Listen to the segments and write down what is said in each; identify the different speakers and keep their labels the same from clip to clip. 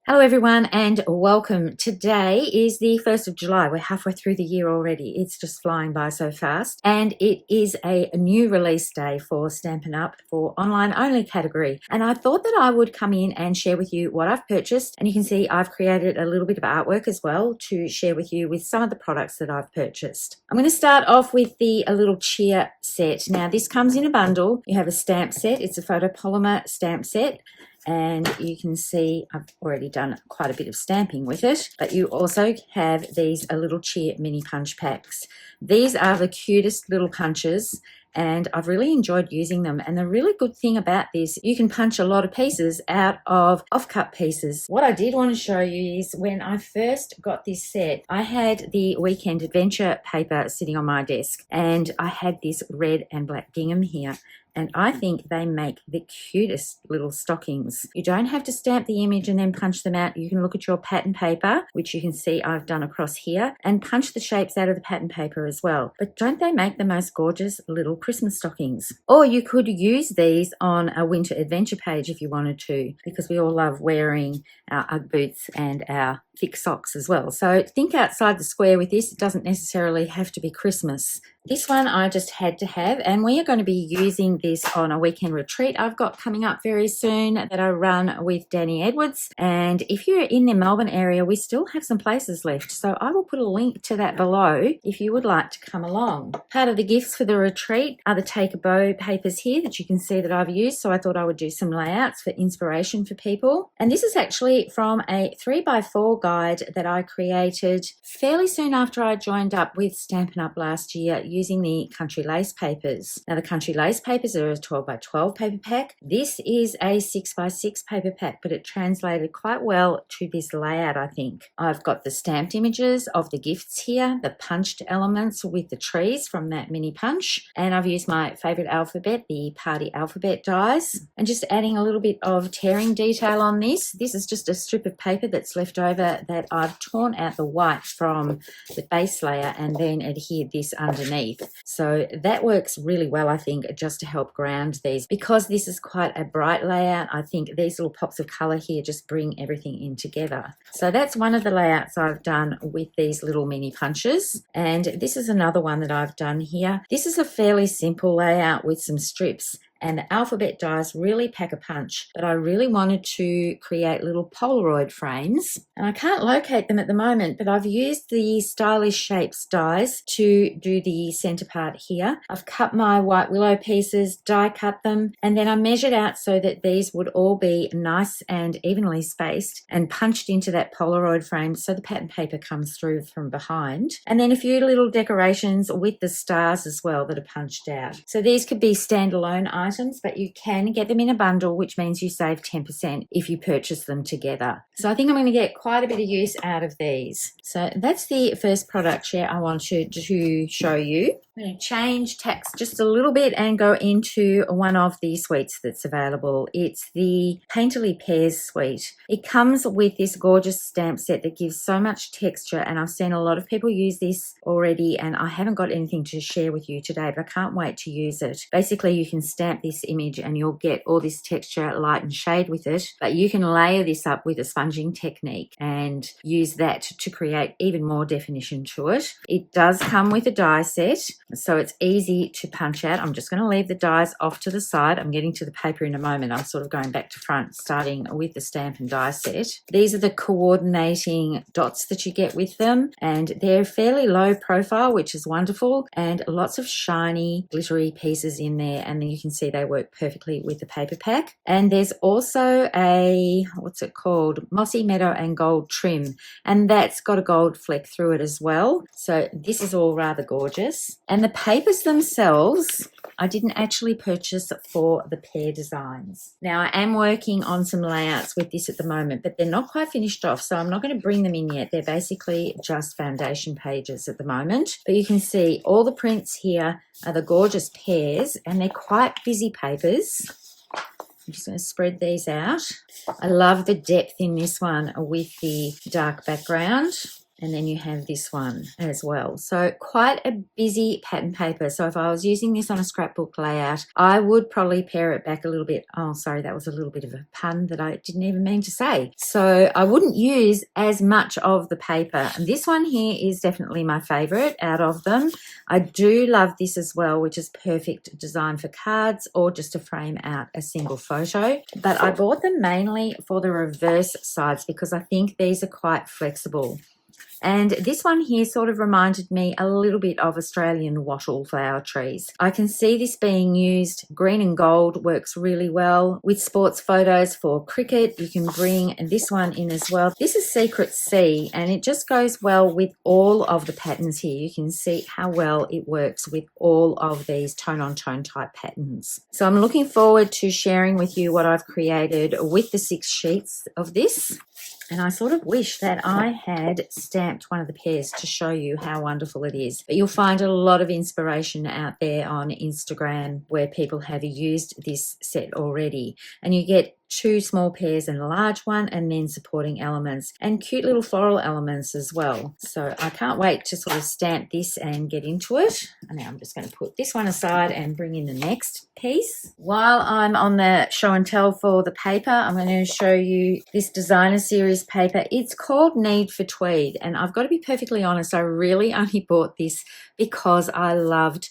Speaker 1: Hello everyone and welcome. Today is the 1st of July. We're halfway through the year already. It's just flying by so fast. And it is a new release day for Stampin' Up! For online only category. And I thought that I would come in and share with you what I've purchased. And you can see I've created a little bit of artwork as well to share with you with some of the products that I've purchased. I'm going to start off with a little cheer set. Now this comes in a bundle. You have a stamp set. It's a photopolymer stamp set. And you can see I've already done quite a bit of stamping with it, but you also have these little cheer mini punch packs. These are the cutest little punches and I've really enjoyed using them. And the really good thing about this, you can punch a lot of pieces out of off-cut pieces. What I did want to show you is when I first got this set, I had the Weekend Adventure paper sitting on my desk and I had this red and black gingham here. And I think they make the cutest little stockings. You don't have to stamp the image and then punch them out. You can look at your pattern paper, which you can see I've done across here, and punch the shapes out of the pattern paper as well. But don't they make the most gorgeous little Christmas stockings? Or you could use these on a winter adventure page if you wanted to, because we all love wearing our Ugg boots and our thick socks as well. So think outside the square with this. It doesn't necessarily have to be Christmas. This one I just had to have, and we are going to be using this on a weekend retreat I've got coming up very soon that I run with Danny Edwards. And if you're in the Melbourne area, we still have some places left. So I will put a link to that below if you would like to come along. Part of the gifts for the retreat are the Take a Bow papers here that you can see that I've used. So I thought I would do some layouts for inspiration for people. And this is actually from a 3x4 guide that I created fairly soon after I joined up with Stampin' Up! Last year using the Country Lace papers. Now the Country Lace papers are a 12x12 paper pack. This is a 6x6 paper pack, but it translated quite well to this layout, I think. I've got the stamped images of the gifts here, the punched elements with the trees from that mini punch, and I've used my favorite alphabet, the Party Alphabet dies, and just adding a little bit of tearing detail on this. This is just a strip of paper that's left over that I've torn out the white from the base layer and then adhered this underneath. So that works really well, I think, just to help ground these. Because this is quite a bright layout, I think these little pops of color here just bring everything in together. So that's one of the layouts I've done with these little mini punches. And this is another one that I've done here. This is a fairly simple layout with some strips. And the alphabet dies really pack a punch, but I really wanted to create little Polaroid frames. And I can't locate them at the moment, but I've used the Stylish Shapes dies to do the center part here. I've cut my white willow pieces, die cut them, and then I measured out so that these would all be nice and evenly spaced and punched into that Polaroid frame so the pattern paper comes through from behind. And then a few little decorations with the stars as well that are punched out. So these could be standalone items, but you can get them in a bundle, which means you save 10% if you purchase them together. So I think I'm going to get quite a bit of use out of these. So that's the first product share I wanted to show you. I'm going to change tacks just a little bit and go into one of the suites that's available. It's the Painterly Pears suite. It comes with this gorgeous stamp set that gives so much texture, and I've seen a lot of people use this already, and I haven't got anything to share with you today, but I can't wait to use it. Basically, you can stamp this image and you'll get all this texture, light and shade with it, but you can layer this up with a sponging technique and use that to create even more definition to it. It does come with a die set, so it's easy to punch out. I'm just going to leave the dies off to the side. I'm getting to the paper in a moment. I'm sort of going back to front, starting with the stamp and die set. These are the coordinating dots that you get with them, and they're fairly low profile, which is wonderful, and lots of shiny, glittery pieces in there, and then you can see they work perfectly with the paper pack. And there's also a, what's it called? Mossy, Meadow and Gold trim, and that's got a gold fleck through it as well. So this is all rather gorgeous. And the papers themselves, I didn't actually purchase for the pear designs. Now I am working on some layouts with this at the moment, but they're not quite finished off, so I'm not going to bring them in yet. They're basically just foundation pages at the moment. But you can see all the prints here are the gorgeous pears, and they're quite busy papers. I'm just going to spread these out. I love the depth in this one with the dark background. And then you have this one as well. So quite a busy pattern paper. So if I was using this on a scrapbook layout, I would probably pare it back a little bit. Oh, sorry, that was a little bit of a pun that I didn't even mean to say. So I wouldn't use as much of the paper. And this one here is definitely my favorite out of them. I do love this as well, which is perfect design for cards or just to frame out a single photo. But I bought them mainly for the reverse sides because I think these are quite flexible. And this one here sort of reminded me a little bit of Australian wattle flower trees. I can see this being used. Green and gold works really well with sports photos for cricket. You can bring this one in as well. This is Secret Sea, and it just goes well with all of the patterns here. You can see how well it works with all of these tone-on-tone type patterns. So I'm looking forward to sharing with you what I've created with the 6 sheets of this. And I sort of wish that I had stamped one of the pears to show you how wonderful it is. But you'll find a lot of inspiration out there on Instagram where people have used this set already. And you get 2 small pears and a large one, and then supporting elements and cute little floral elements as well. So I can't wait to sort of stamp this and get into it. And now I'm just going to put this one aside and bring in the next piece. While I'm on the show and tell for the paper, I'm going to show you this designer series paper. It's called Need for Tweed, and I've got to be perfectly honest, I really only bought this because I loved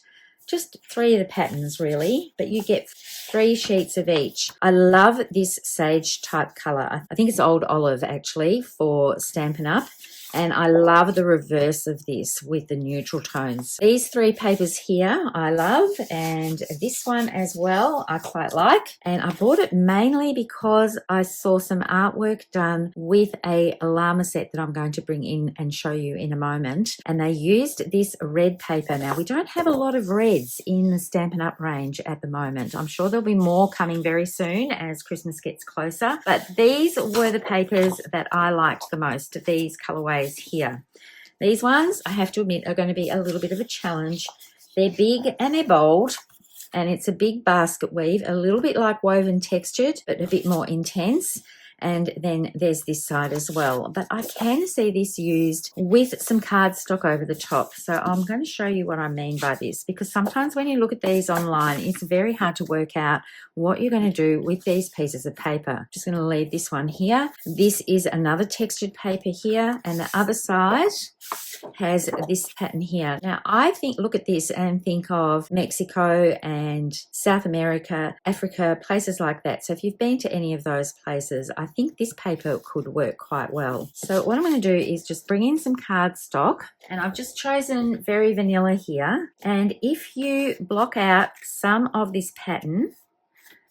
Speaker 1: just 3 of the patterns really, but you get 3 sheets of each. I love this sage type color. I think it's Old Olive actually for Stampin' Up. And I love the reverse of this with the neutral tones. These 3 papers here I love, and this one as well I quite like. And I bought it mainly because I saw some artwork done with a llama set that I'm going to bring in and show you in a moment. And they used this red paper. Now, we don't have a lot of reds in the Stampin' Up range at the moment. I'm sure there'll be more coming very soon as Christmas gets closer. But these were the papers that I liked the most, these colorways here. These ones, I have to admit, are going to be a little bit of a challenge. They're big and they're bold, and it's a big basket weave, a little bit like woven textured, but a bit more intense. And then there's this side as well. But I can see this used with some cardstock over the top. So I'm going to show you what I mean by this, because sometimes when you look at these online, it's very hard to work out what you're going to do with these pieces of paper. Just going to leave this one here. This is another textured paper here, and the other side has this pattern here. Now, I look at this and think of Mexico and South America, Africa, places like that. So if you've been to any of those places, I think this paper could work quite well. So what I'm going to do is just bring in some cardstock, and I've just chosen Very Vanilla here. And if you block out some of this pattern,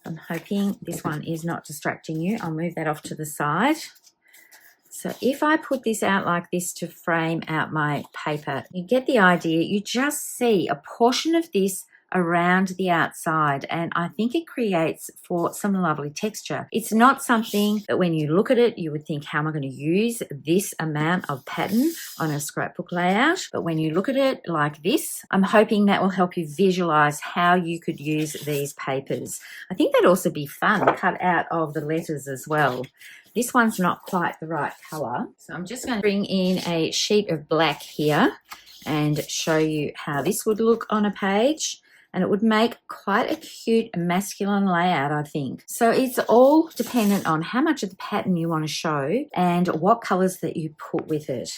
Speaker 1: I'm hoping this one is not distracting you. I'll move that off to the side. So if I put this out like this to frame out my paper, you get the idea. You just see a portion of this around the outside, and I think it creates for some lovely texture. It's not something that when you look at it, you would think, how am I going to use this amount of pattern on a scrapbook layout? But when you look at it like this, I'm hoping that will help you visualize how you could use these papers. I think that'd also be fun, cut out of the letters as well. This one's not quite the right color. So I'm just going to bring in a sheet of black here and show you how this would look on a page. And it would make quite a cute masculine layout, I think. So it's all dependent on how much of the pattern you want to show and what colors that you put with it.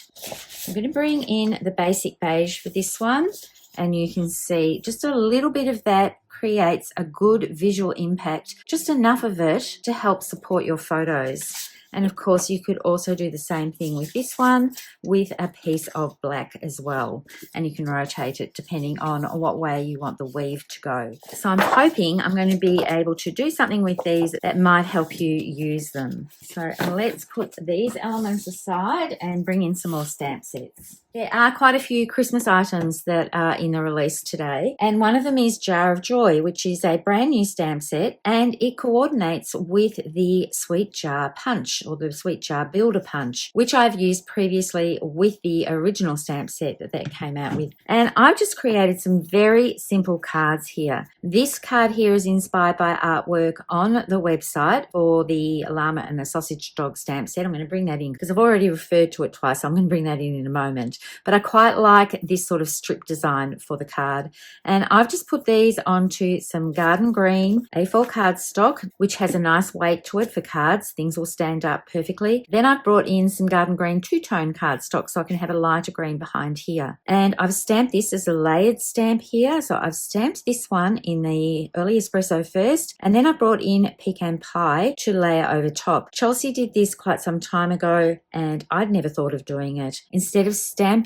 Speaker 1: I'm going to bring in the basic beige for this one, and you can see just a little bit of that creates a good visual impact, just enough of it to help support your photos. And of course, you could also do the same thing with this one with a piece of black as well. And you can rotate it depending on what way you want the weave to go. So I'm hoping I'm going to be able to do something with these that might help you use them. So let's put these elements aside and bring in some more stamp sets. There are quite a few Christmas items that are in the release today, and one of them is Jar of Joy, which is a brand new stamp set, and it coordinates with the Sweet Jar Punch, or the Sweet Jar Builder Punch, which I've used previously with the original stamp set that they came out with. And I've just created some very simple cards here. This card here is inspired by artwork on the website for the Llama and the Sausage Dog stamp set. I'm going to bring that in because I've already referred to it twice. So I'm going to bring that in a moment. But I quite like this sort of strip design for the card. And I've just put these onto some garden green A4 cardstock, which has a nice weight to it for cards. Things will stand up perfectly. Then I've brought in some garden green two-tone cardstock so I can have a lighter green behind here. And I've stamped this as a layered stamp here. So I've stamped this one in the early espresso first, and then I brought in pecan pie to layer over top. Chelsea did this quite some time ago, and I'd never thought of doing it. Instead of stamping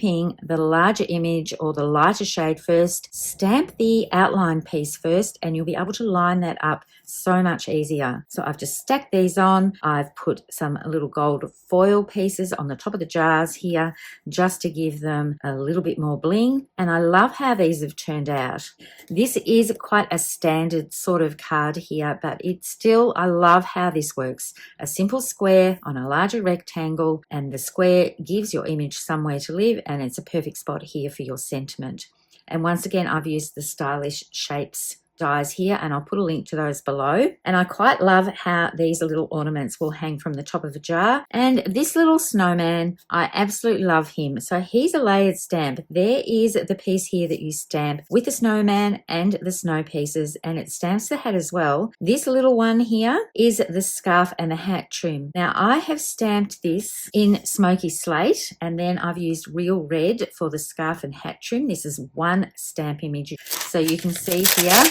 Speaker 1: the larger image or the lighter shade first, stamp the outline piece first and you'll be able to line that up so much easier. So I've just stacked these on. I've put some little gold foil pieces on the top of the jars here just to give them a little bit more bling, and I love how these have turned out. This is quite a standard sort of card here, but it's still, I love how this works. A simple square on a larger rectangle, and the square gives your image somewhere to live, and it's a perfect spot here for your sentiment. And once again, I've used the Stylish Shapes dies here, and I'll put a link to those below. And I quite love how these little ornaments will hang from the top of a jar. And this little snowman, I absolutely love him. So he's a layered stamp. There is the piece here that you stamp with the snowman and the snow pieces, and it stamps the hat as well. This little one here is the scarf and the hat trim. Now I have stamped this in smoky slate, and then I've used real red for the scarf and hat trim. This is one stamp image. So you can see here,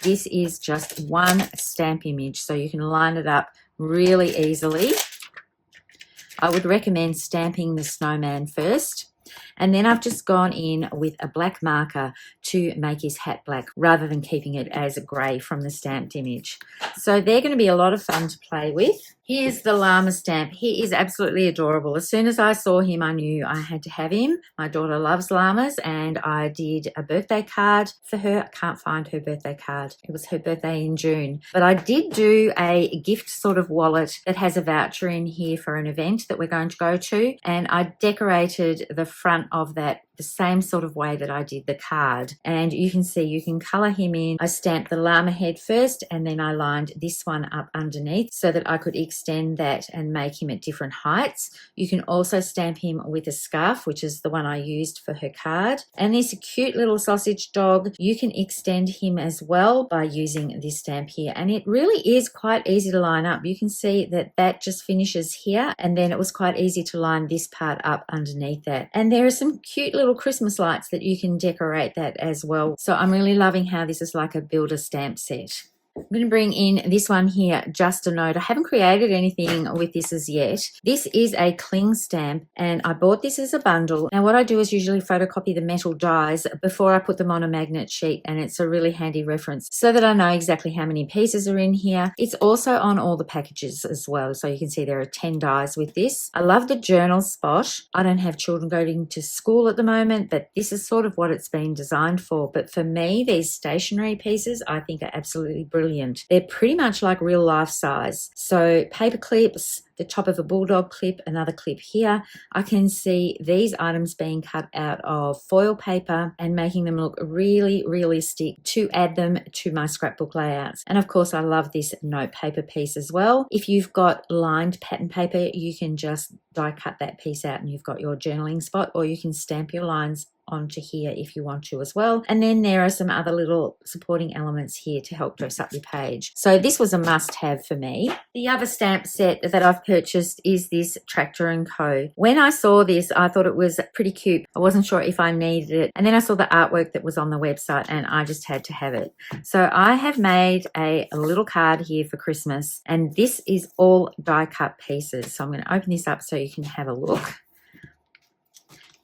Speaker 1: this is just one stamp image, so you can line it up really easily. I would recommend stamping the snowman first. And then I've just gone in with a black marker to make his hat black rather than keeping it as grey from the stamped image. So they're going to be a lot of fun to play with. Here's the llama stamp. He is absolutely adorable. As soon as I saw him, I knew I had to have him. My daughter loves llamas, and I did a birthday card for her. I can't find her birthday card. It was her birthday in June. But I did do a gift sort of wallet that has a voucher in here for an event that we're going to go to. And I decorated the front of that the same sort of way that I did the card. And you can see you can colour him in. I stamped the llama head first, and then I lined this one up underneath so that I could extend that and make him at different heights. You can also stamp him with a scarf, which is the one I used for her card. And this cute little sausage dog, you can extend him as well by using this stamp here. And it really is quite easy to line up. You can see that that just finishes here, and then it was quite easy to line this part up underneath that. And there are some cute little Christmas lights that you can decorate that as well. So I'm really loving how this is like a builder stamp set. I'm going to bring in this one here, Just a Note. I haven't created anything with this as yet. This is a cling stamp, and I bought this as a bundle. Now what I do is usually photocopy the metal dies before I put them on a magnet sheet, and it's a really handy reference so that I know exactly how many pieces are in here. It's also on all the packages as well, so you can see there are 10 dies with this. I love the journal spot. I don't have children going to school at the moment, but this is sort of what it's been designed for. But for me, these stationery pieces I think are absolutely brilliant. They're pretty much like real life size. So paper clips, the top of a bulldog clip, another clip here. I can see these items being cut out of foil paper and making them look really realistic to add them to my scrapbook layouts. And of course, I love this note paper piece as well. If you've got lined pattern paper, you can just die cut that piece out and you've got your journaling spot, or you can stamp your lines onto here if you want to as well. And then there are some other little supporting elements here to help dress up your page. So this was a must-have for me. The other stamp set that I've purchased is this Tractor & Co. When I saw this, I thought it was pretty cute. I wasn't sure if I needed it. And then I saw the artwork that was on the website, and I just had to have it. So I have made a little card here for Christmas, and this is all die cut pieces. So I'm going to open this up so you can have a look.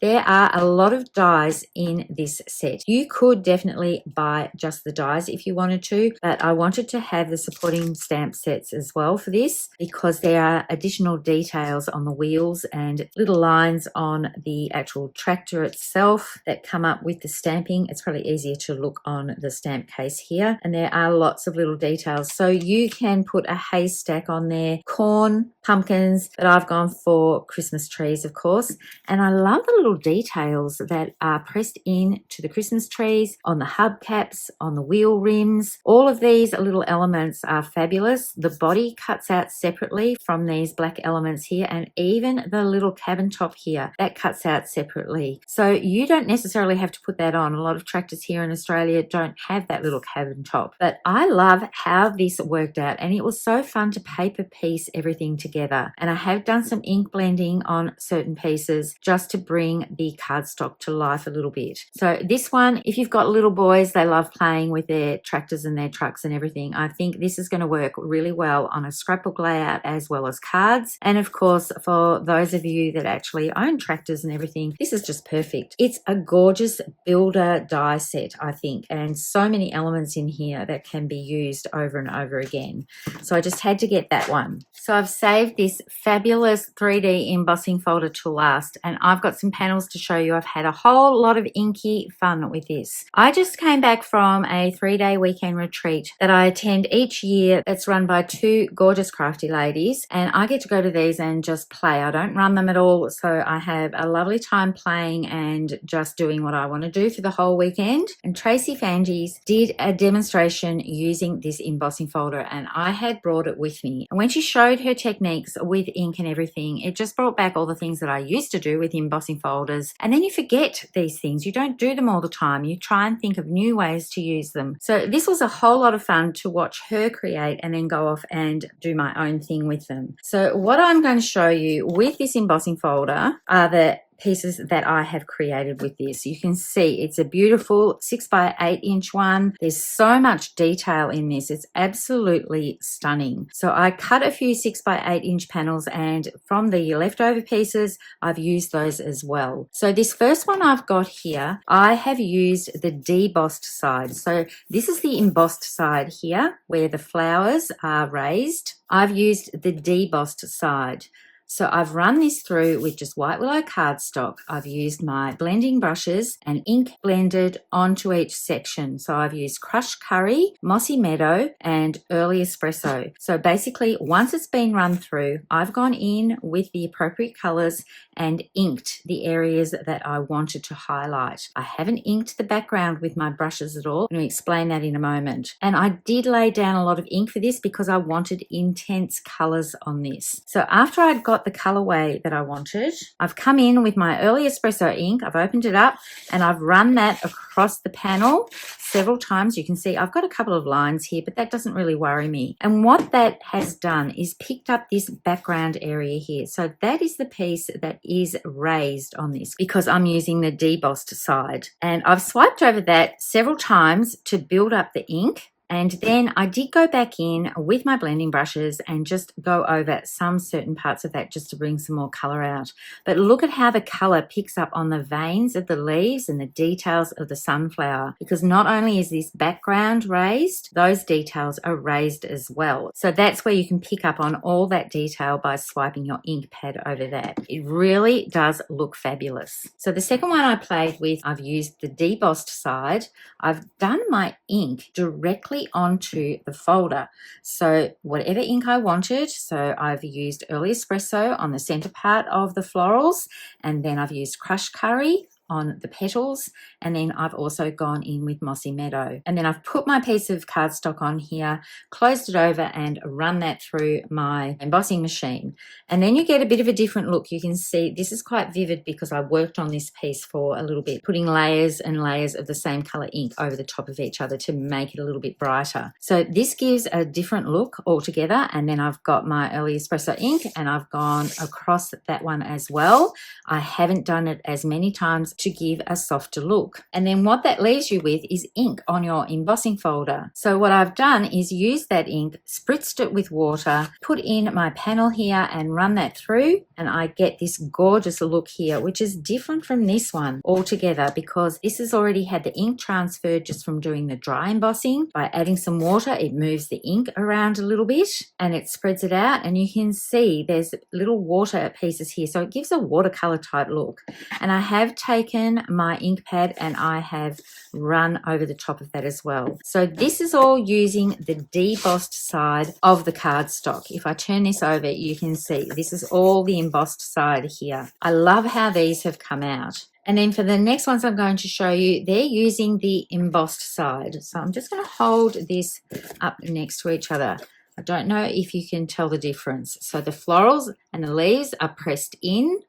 Speaker 1: There are a lot of dies in this set. You could definitely buy just the dies if you wanted to, but I wanted to have the supporting stamp sets as well for this because there are additional details on the wheels and little lines on the actual tractor itself that come up with the stamping. It's probably easier to look on the stamp case here, and there are lots of little details. So you can put a haystack on there, corn, pumpkins, but I've gone for Christmas trees, of course. And I love the little details that are pressed in to the Christmas trees, on the hubcaps, on the wheel rims. All of these little elements are fabulous. The body cuts out separately from these black elements here, and even the little cabin top here, that cuts out separately. So you don't necessarily have to put that on. A lot of tractors here in Australia don't have that little cabin top. But I love how this worked out, and it was so fun to paper piece everything together. And I have done some ink blending on certain pieces just to bring the cardstock to life a little bit. So this one, if you've got little boys, they love playing with their tractors and their trucks and everything. I think this is going to work really well on a scrapbook layout as well as cards. And of course, for those of you that actually own tractors and everything, this is just perfect. It's a gorgeous builder die set, I think, and so many elements in here that can be used over and over again. So I just had to get that one. So I've saved this fabulous 3D embossing folder to last, and I've got some panels to show you. I've had a whole lot of inky fun with this. I just came back from a 3-day weekend retreat that I attend each year that's run by two gorgeous crafty ladies, and I get to go to these and just play. I don't run them at all, so I have a lovely time playing and just doing what I want to do for the whole weekend. And Tracy Fanges did a demonstration using this embossing folder, and I had brought it with me. And when she showed her techniques with ink and everything, it just brought back all the things that I used to do with embossing folders. And then you forget these things. You don't do them all the time. You try and think of new ways to use them. So this was a whole lot of fun to watch her create and then go off and do my own thing with them. So what I'm going to show you with this embossing folder are the pieces that I have created with this. You can see it's a beautiful 6 by 8 inch one. There's so much detail in this. It's absolutely stunning. So I cut a few 6 by 8 inch panels, and from the leftover pieces, I've used those as well. So this first one I've got here, I have used the debossed side. So this is the embossed side here where the flowers are raised. I've used the debossed side. So I've run this through with just white willow cardstock. I've used my blending brushes and ink blended onto each section. So I've used crushed curry, mossy meadow, and early espresso. So basically, once it's been run through, I've gone in with the appropriate colors and inked the areas that I wanted to highlight. I haven't inked the background with my brushes at all. I'm going to explain that in a moment. And I did lay down a lot of ink for this because I wanted intense colors on this. So after I'd got the colorway that I wanted, I've come in with my early espresso ink. I've opened it up and I've run that across the panel several times. You can see I've got a couple of lines here, but that doesn't really worry me. And what that has done is picked up this background area here. So that is the piece that is raised on this because I'm using the debossed side. And I've swiped over that several times to build up the ink. And then I did go back in with my blending brushes and just go over some certain parts of that just to bring some more color out. But look at how the color picks up on the veins of the leaves and the details of the sunflower, because not only is this background raised, those details are raised as well. So that's where you can pick up on all that detail by swiping your ink pad over that. It really does look fabulous. So the second one I played with, I've used the debossed side. I've done my ink directly onto the folder. So whatever ink I wanted, so I've used early espresso on the center part of the florals, and then I've used crushed curry on the petals, and then I've also gone in with Mossy Meadow. And then I've put my piece of cardstock on here, closed it over, and run that through my embossing machine. And then you get a bit of a different look. You can see this is quite vivid because I worked on this piece for a little bit, putting layers and layers of the same color ink over the top of each other to make it a little bit brighter. So this gives a different look altogether. And then I've got my early espresso ink and I've gone across that one as well. I haven't done it as many times to give a softer look. And then what that leaves you with is ink on your embossing folder. So what I've done is use that ink, spritzed it with water, put in my panel here and run that through, and I get this gorgeous look here, which is different from this one altogether because this has already had the ink transferred just from doing the dry embossing. By adding some water, it moves the ink around a little bit and it spreads it out, and you can see there's little water pieces here, so it gives a watercolor type look. And I have taken my ink pad and I have run over the top of that as well. So this is all using the debossed side of the cardstock. If I turn this over, you can see this is all the embossed side here. I love how these have come out. And then for the next ones I'm going to show you, they're using the embossed side. So I'm just going to hold this up next to each other. I don't know if you can tell the difference. So the florals and the leaves are pressed in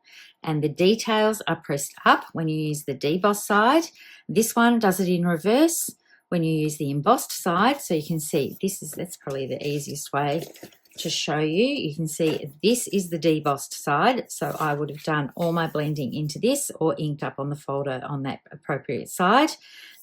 Speaker 1: and the details are pressed up when you use the debossed side. This one does it in reverse when you use the embossed side. So you can see that's probably the easiest way to show you. You can see this is the debossed side. So I would have done all my blending into this or inked up on the folder on that appropriate side.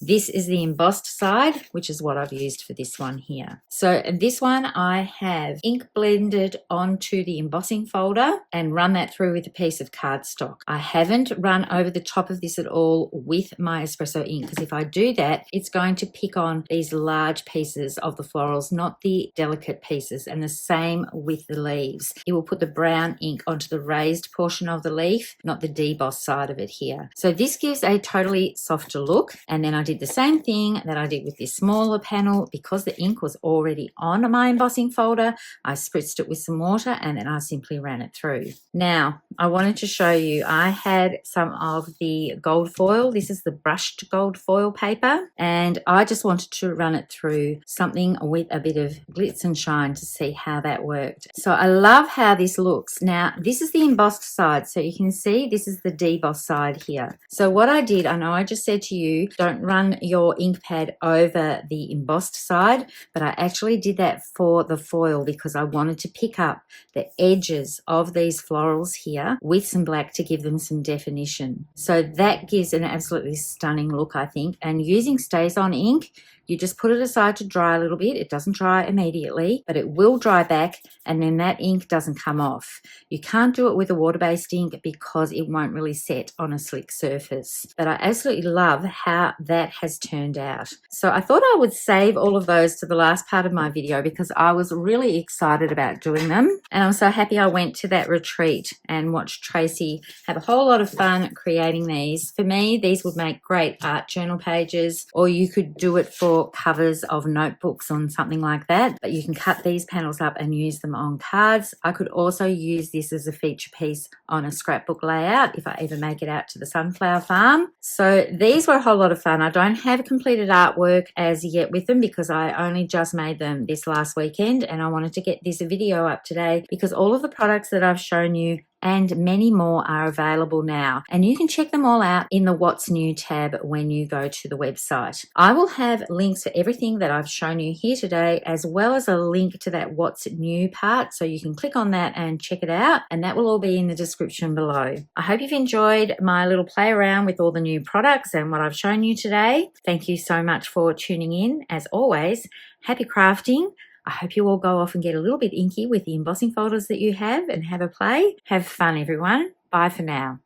Speaker 1: This is the embossed side, which is what I've used for this one here. So this one I have ink blended onto the embossing folder and run that through with a piece of cardstock. I haven't run over the top of this at all with my espresso ink, because if I do that, it's going to pick on these large pieces of the florals, not the delicate pieces, and the same with the leaves. It will put the brown ink onto the raised portion of the leaf, not the debossed side of it here. So this gives a totally softer look. And then I did the same thing that I did with this smaller panel. Because the ink was already on my embossing folder, I spritzed it with some water and then I simply ran it through. Now, I wanted to show you, I had some of the gold foil. This is the brushed gold foil paper, and I just wanted to run it through something with a bit of glitz and shine to see how that worked. So I love how this looks. Now, this is the embossed side, so you can see this is the debossed side here. So what I did, I know I just said to you, don't run your ink pad over the embossed side, but I actually did that for the foil because I wanted to pick up the edges of these florals here with some black to give them some definition. So that gives an absolutely stunning look, I think. And using StazOn ink, you just put it aside to dry a little bit. It doesn't dry immediately, but it will dry back, and then that ink doesn't come off. You can't do it with a water-based ink because it won't really set on a slick surface. But I absolutely love how that has turned out. So I thought I would save all of those to the last part of my video because I was really excited about doing them. And I'm so happy I went to that retreat and watched Tracy have a whole lot of fun creating these. For me, these would make great art journal pages, or you could do it for covers of notebooks on something like that, but you can cut these panels up and use them on cards. I could also use this as a feature piece on a scrapbook layout if I ever make it out to the sunflower farm. So these were a whole lot of fun. I don't have completed artwork as yet with them because I only just made them this last weekend, and I wanted to get this video up today because all of the products that I've shown you and many more are available now, and you can check them all out in the What's New tab when you go to the website. I will have links for everything that I've shown you here today, as well as a link to that What's New part, so you can click on that and check it out, and that will all be in the description below. I hope you've enjoyed my little play around with all the new products and what I've shown you today. Thank you so much for tuning in. As always, happy crafting. I hope you all go off and get a little bit inky with the embossing folders that you have and have a play. Have fun, everyone. Bye for now.